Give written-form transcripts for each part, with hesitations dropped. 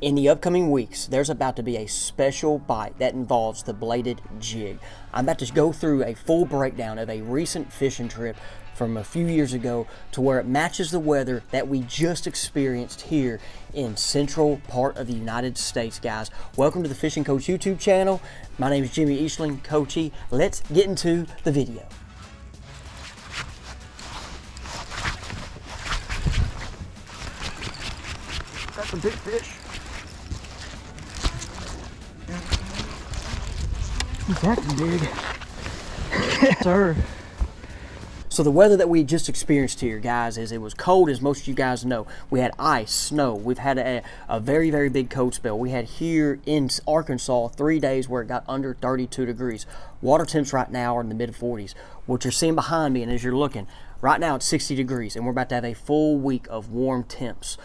In the upcoming weeks, there's about to be a special bite that involves the bladed jig. I'm about to go through a full breakdown of a recent fishing trip from a few years ago to where it matches the weather that we just experienced here in central part of the United States, guys. Welcome to the Fishing Coach YouTube channel. My name is Jimmy Eastling, Coachy. Let's get into the video. Got some big fish. That's big. Sir. So the weather that we just experienced here, guys, is it was cold, as most of you guys know. We had ice, snow. We've had a very, very big cold spell. We had here in Arkansas 3 days where it got under 32 degrees. Water temps right now are in the mid 40s. What you're seeing behind me, and as you're looking, right now it's 60 degrees, and we're about to have a full week of warm temps.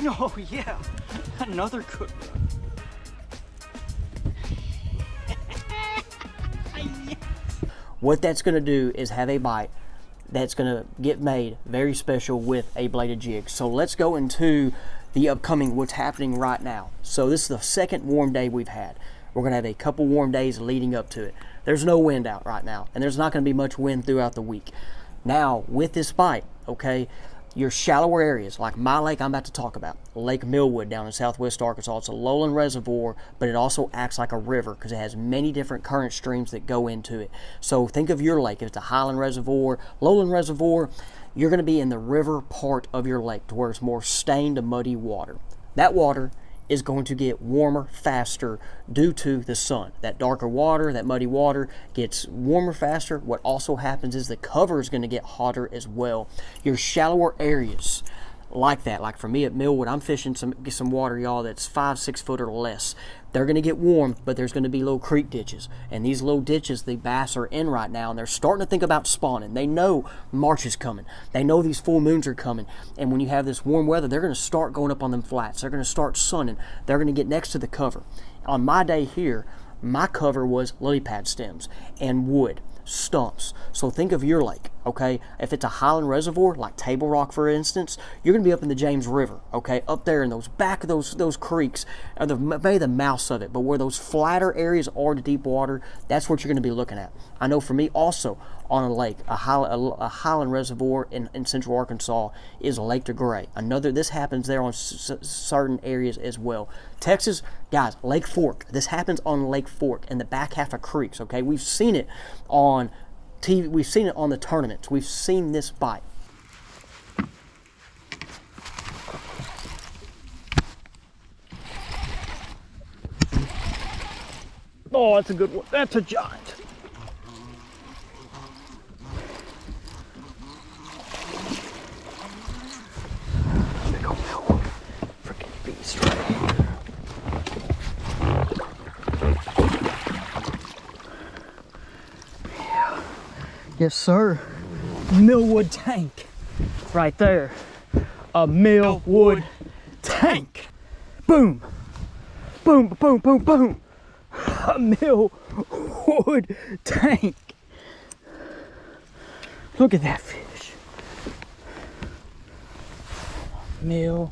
Oh yeah, another good one. What that's going to do is have a bite that's going to get made very special with a bladed jig. So let's go into the upcoming, what's happening right now. So this is the second warm day we've had. We're going to have a couple warm days leading up to it. There's no wind out right now, and there's not going to be much wind throughout the week. Now, with this bite, okay, your shallower areas, like my lake I'm about to talk about, Lake Millwood down in southwest Arkansas. It's a lowland reservoir, but it also acts like a river because it has many different current streams that go into it. So think of your lake. If it's a highland reservoir, lowland reservoir, you're going to be in the river part of your lake to where it's more stained to muddy water. That water is going to get warmer faster due to the sun. That darker water, that muddy water gets warmer faster. What also happens is the cover is going to get hotter as well. Your shallower areas like that, like for me at Millwood, I'm fishing some water, y'all, that's 5-6 foot or less. They're going to get warm, but there's going to be little creek ditches. And these little ditches, the bass are in right now, and they're starting to think about spawning. They know March is coming. They know these full moons are coming. And when you have this warm weather, they're going to start going up on them flats. They're going to start sunning. They're going to get next to the cover. On my day here, my cover was lily pad stems and wood, stumps. So think of your lake, okay? If it's a highland reservoir, like Table Rock, for instance, you're going to be up in the James River, okay? Up there in those back of those creeks, or maybe the mouths of it, but where those flatter areas are to deep water, that's what you're going to be looking at. I know for me also, on a lake, a highland reservoir in central Arkansas is Lake de Grey. This happens there on certain areas as well. Texas, guys, Lake Fork. This happens on Lake Fork in the back half of creeks, okay? We've seen it on TV. We've seen it on the tournaments. We've seen this bite. Oh, that's a good one. That's a giant. Big old freaking beast right here. Yeah. Yes, sir. Millwood tank. Right there. A Millwood tank. Boom. Boom, boom, boom, boom. A Millwood tank. Look at that fish. Millwood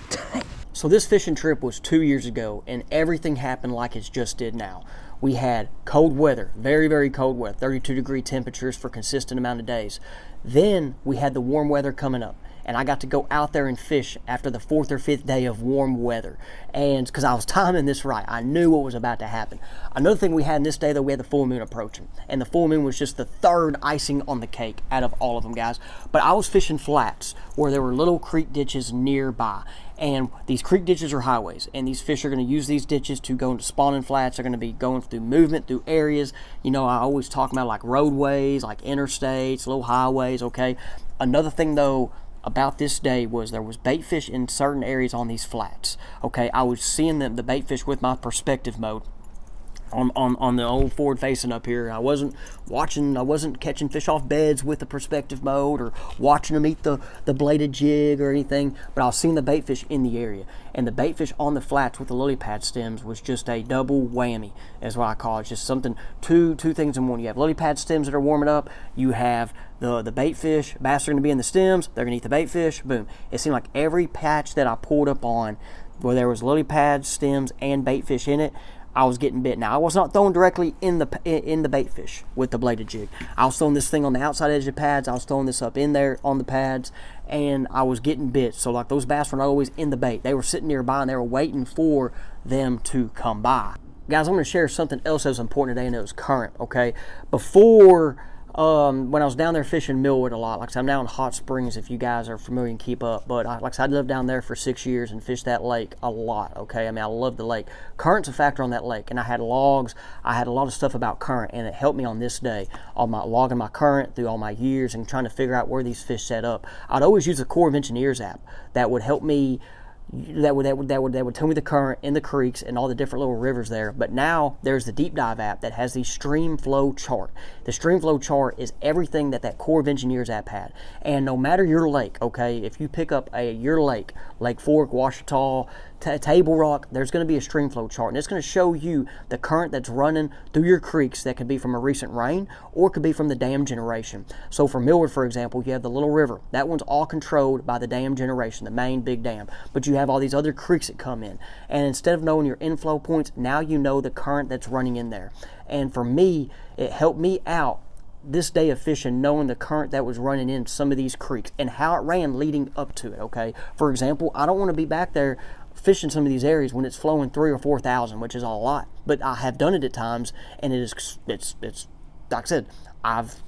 tank. So this fishing trip was 2 years ago, and everything happened like it just did now. We had cold weather, very, very cold weather, 32-degree temperatures for a consistent amount of days. Then we had the warm weather coming up, and I got to go out there and fish after the 4th or 5th day of warm weather. And because I was timing this right, I knew what was about to happen. Another thing we had in this day, though, we had the full moon approaching. And the full moon was just the third icing on the cake out of all of them, guys. But I was fishing flats where there were little creek ditches nearby. And these creek ditches are highways, and these fish are going to use these ditches to go into spawning flats. They're going to be going through movement, through areas. You know, I always talk about like roadways, like interstates, little highways, okay? Another thing, though, about this day was there was bait fish in certain areas on these flats, okay? I was seeing the bait fish with my perspective mode. on the old forward facing up here. I wasn't catching fish off beds with the perspective mode or watching them eat the bladed jig or anything, but I was seeing the bait fish in the area. And the bait fish on the flats with the lily pad stems was just a double whammy, is what I call it. It's just something, two things in one. You have lily pad stems that are warming up, you have the bait fish, bass are going to be in the stems, they're going to eat the bait fish, boom. It seemed like every patch that I pulled up on where there was lily pads, stems, and bait fish in it, I was getting bit. Now, I was not throwing directly in the bait fish with the bladed jig. I was throwing this thing on the outside edge of the pads. I was throwing this up in there on the pads, and I was getting bit. So, like, those bass were not always in the bait. They were sitting nearby, and they were waiting for them to come by. Guys, I'm going to share something else that was important today, and it was current, okay? Before, when I was down there fishing Millwood a lot, like I said, I'm now in Hot Springs if you guys are familiar and keep up, but like I said, I lived down there for 6 years and fished that lake a lot, okay? I mean, I love the lake. Current's a factor on that lake, and I had logs, I had a lot of stuff about current, and it helped me on this day, on my logging my current through all my years and trying to figure out where these fish set up. I'd always use the Corps of Engineers app that would help me, that would tell me the current in the creeks and all the different little rivers there. But now there's the Deep Dive app that has the stream flow chart. The stream flow chart is everything that Corps of Engineers app had. And no matter your lake, okay, if you pick up your lake, Lake Fork, Ouachita, Table Rock, there's going to be a stream flow chart, and it's going to show you the current that's running through your creeks. That could be from a recent rain or it could be from the dam generation. So for Millwood, for example, you have the Little River. That one's all controlled by the dam generation, the main big dam. But you have all these other creeks that come in, and instead of knowing your inflow points, now you know the current that's running in there. And for me, it helped me out this day of fishing, knowing the current that was running in some of these creeks and how it ran leading up to it, okay? For example, I don't want to be back there fishing some of these areas when it's flowing 3,000 or 4,000, which is a lot, but I have done it at times, and it's like I said,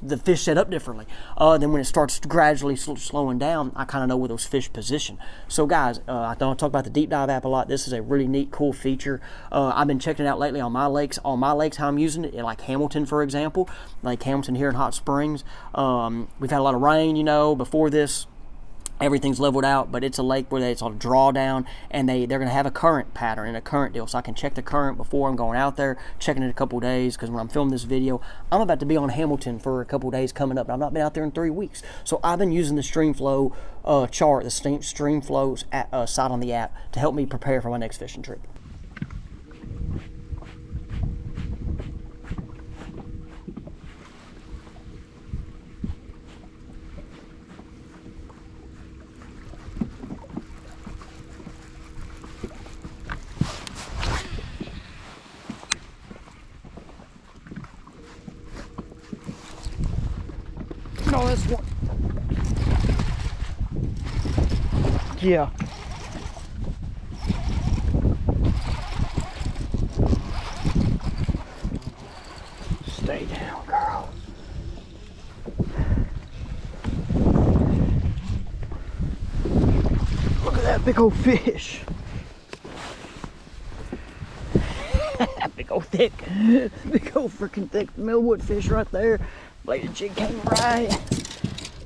the fish set up differently. Then when it starts gradually slowing down, I kind of know where those fish position. So guys, I talk about the Deep Dive app a lot. This is a really neat, cool feature. I've been checking it out lately on my lakes. How I'm using it, like Hamilton, for example, like Hamilton here in Hot Springs. We've had a lot of rain, before this. Everything's leveled out, but it's a lake where it's on a drawdown, and they're going to have a current pattern and a current deal, so I can check the current before I'm going out there, checking it a couple days, because when I'm filming this video, I'm about to be on Hamilton for a couple days coming up, and I've not been out there in 3 weeks. So I've been using the Streamflow chart, the Streamflow's site on the app to help me prepare for my next fishing trip. No, that's one. Yeah. Stay down, girl. Look at that big old fish. Big old freaking thick Millwood fish right there. Bladed jig came right.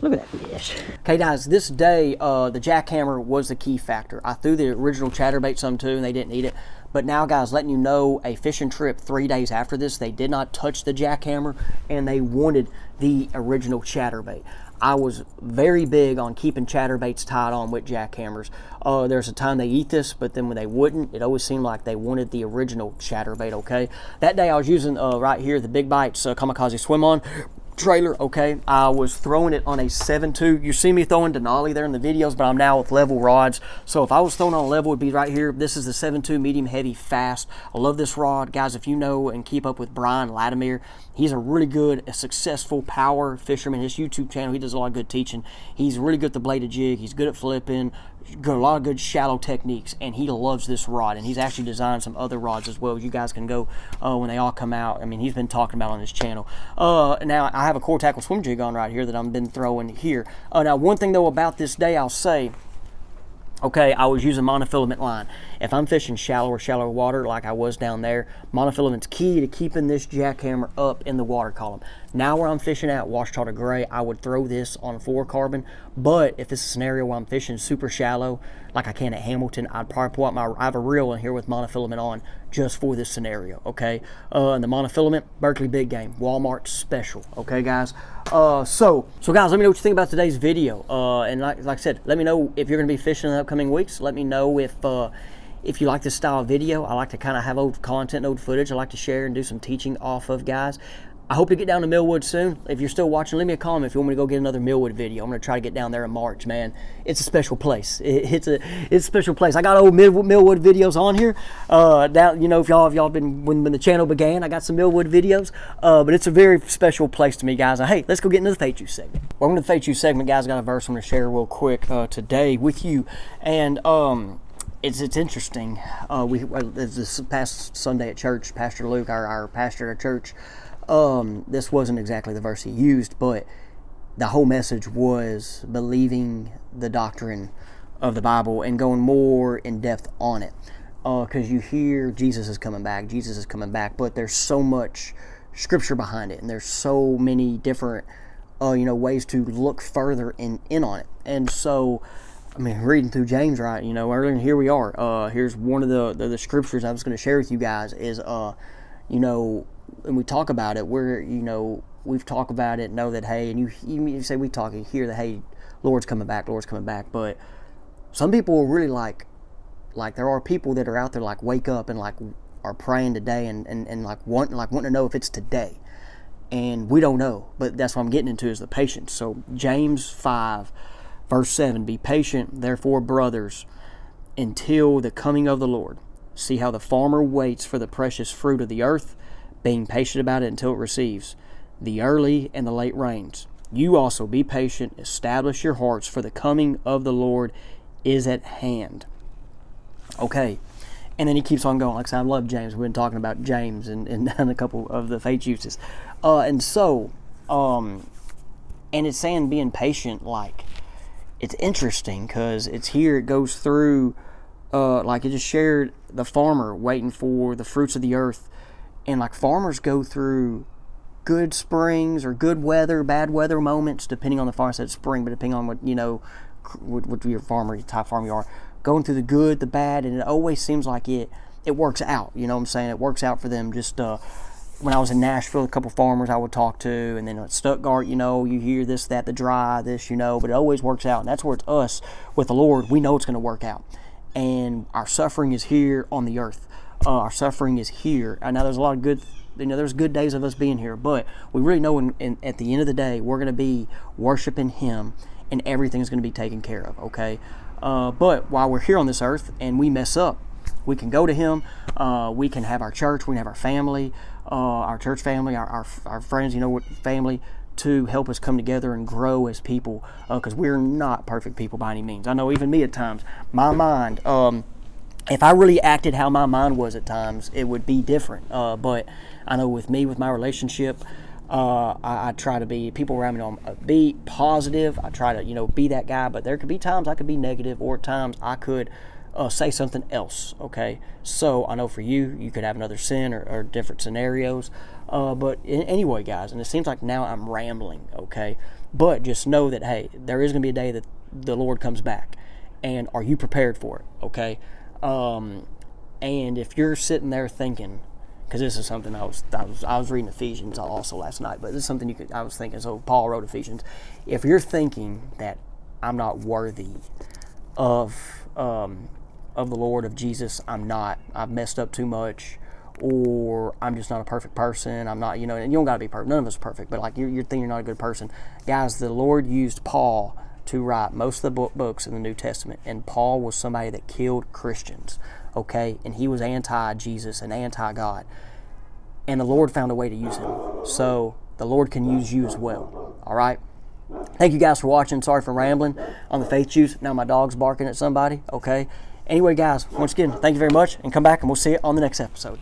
Look at that fish. Okay guys, this day the Jackhammer was the key factor. I threw the original Chatterbait some too and they didn't eat it. But now guys, letting you know, a fishing trip 3 days after this, they did not touch the Jackhammer and they wanted the original Chatterbait. I was very big on keeping chatterbaits tied on with jackhammers. There's a time they eat this, but then when they wouldn't, it always seemed like they wanted the original chatterbait, okay? That day I was using, right here, the Big Bites Kamikaze Swim On trailer, okay? I was throwing it on a 7.2. You see me throwing Denali there in the videos, but I'm now with level rods. So if I was throwing on a level, it would be right here. This is the 7.2 medium heavy fast. I love this rod. Guys, if you know and keep up with Brian Latimer, he's a really good, successful power fisherman. His YouTube channel, he does a lot of good teaching. He's really good at the bladed jig. He's good at flipping. Got a lot of good shallow techniques, and he loves this rod, and he's actually designed some other rods as well. You guys can go when they all come out. I mean, he's been talking about on his channel. Now I have a core tackle swim jig on right here that I've been throwing here. Now one thing though about this day, I'll say, okay, I was using monofilament line. If I'm fishing shallower water like I was down there, monofilament's key to keeping this jackhammer up in the water column. Now where I'm fishing at, Washita to Gray, I would throw this on fluorocarbon. But if it's a scenario where I'm fishing super shallow, like I can at Hamilton, I'd probably pull out I have a reel in here with monofilament on just for this scenario, okay? And the monofilament, Berkeley Big Game, Walmart special, okay, guys? So guys, let me know what you think about today's video. And like I said, let me know if you're going to be fishing in the upcoming weeks. Let me know if you like this style of video. I like to kind of have old content, old footage I like to share and do some teaching off of, guys. I hope to get down to Millwood soon. If you're still watching, leave me a comment if you want me to go get another Millwood video. I'm going to try to get down there in March, man. It's a special place. It's a special place. I got old Millwood videos on here. If y'all been when the channel began, I got some Millwood videos. But it's a very special place to me, guys. Hey, let's go get into the Faith Juice segment. Welcome to the Faith Juice segment, guys. I got a verse I'm going to share real quick today with you. And it's interesting. This past Sunday at church, Pastor Luke, our pastor at church, this wasn't exactly the verse he used, but the whole message was believing the doctrine of the Bible and going more in depth on it. Because you hear Jesus is coming back, but there's so much scripture behind it, and there's so many different, ways to look further in on it. And so, I mean, reading through James, right? Earlier, here we are. Here's one of the scriptures I was going to share with you guys is, and we talk about it, we've talked about it, know that, hey, and you say we talk and hear that, hey, Lord's coming back, but some people are really like there are people that are out there like wake up and like are praying today and like wanting to know if it's today, and we don't know, but that's what I'm getting into is the patience. So James 5 verse 7, be patient, therefore, brothers, until the coming of the Lord. See how the farmer waits for the precious fruit of the earth, being patient about it until it receives the early and the late rains. You also be patient, establish your hearts, for the coming of the Lord is at hand. Okay, and then he keeps on going. Like I said, I love James. We've been talking about James and a couple of the faith juices. And it's saying being patient, like, it's interesting because it's here, it goes through, like it just shared the farmer waiting for the fruits of the earth. And like farmers go through good springs or good weather, bad weather moments, depending on the farm. I said spring, but depending on what your type farm you are, going through the good, the bad, and it always seems like it works out. You know what I'm saying? It works out for them. Just when I was in Nashville, a couple farmers I would talk to, and then at Stuttgart, you hear this, that, the dry, this, but it always works out. And that's where it's us with the Lord. We know it's going to work out. And our suffering is here on the earth. Our suffering is here. I know there's a lot of good, there's good days of us being here, but we really know at the end of the day, we're going to be worshiping Him, and everything's going to be taken care of, okay? But while we're here on this earth and we mess up, we can go to Him. We can have our church. We can have our family, our church family, our friends, family, to help us come together and grow as people, because we're not perfect people by any means. I know even me at times, my mind, if I really acted how my mind was at times, it would be different. But I know with me, with my relationship, I try to be, people around me be positive. I try to, be that guy, but there could be times I could be negative, or times I could say something else, okay? So I know for you could have another sin or different scenarios. But anyway, guys, and it seems like now I'm rambling, okay? But just know that, hey, there is going to be a day that the Lord comes back. And are you prepared for it, okay? And if you're sitting there thinking, because this is something I was reading Ephesians also last night, but this is something I was thinking. So Paul wrote Ephesians. If you're thinking that I'm not worthy of the Lord, of Jesus, I've messed up too much, or I'm just not a perfect person, I'm not, and you don't gotta be perfect. None of us are perfect, but like you're thinking you're not a good person, guys. The Lord used Paul to write most of the books in the New Testament, and Paul was somebody that killed Christians, okay? And he was anti-Jesus and anti-God, and the Lord found a way to use him. So the Lord can use you as well, all right? Thank you guys for watching. Sorry for rambling on the faith juice. Now my dog's barking at somebody, okay? Anyway, guys, once again, thank you very much, and come back and we'll see you on the next episode.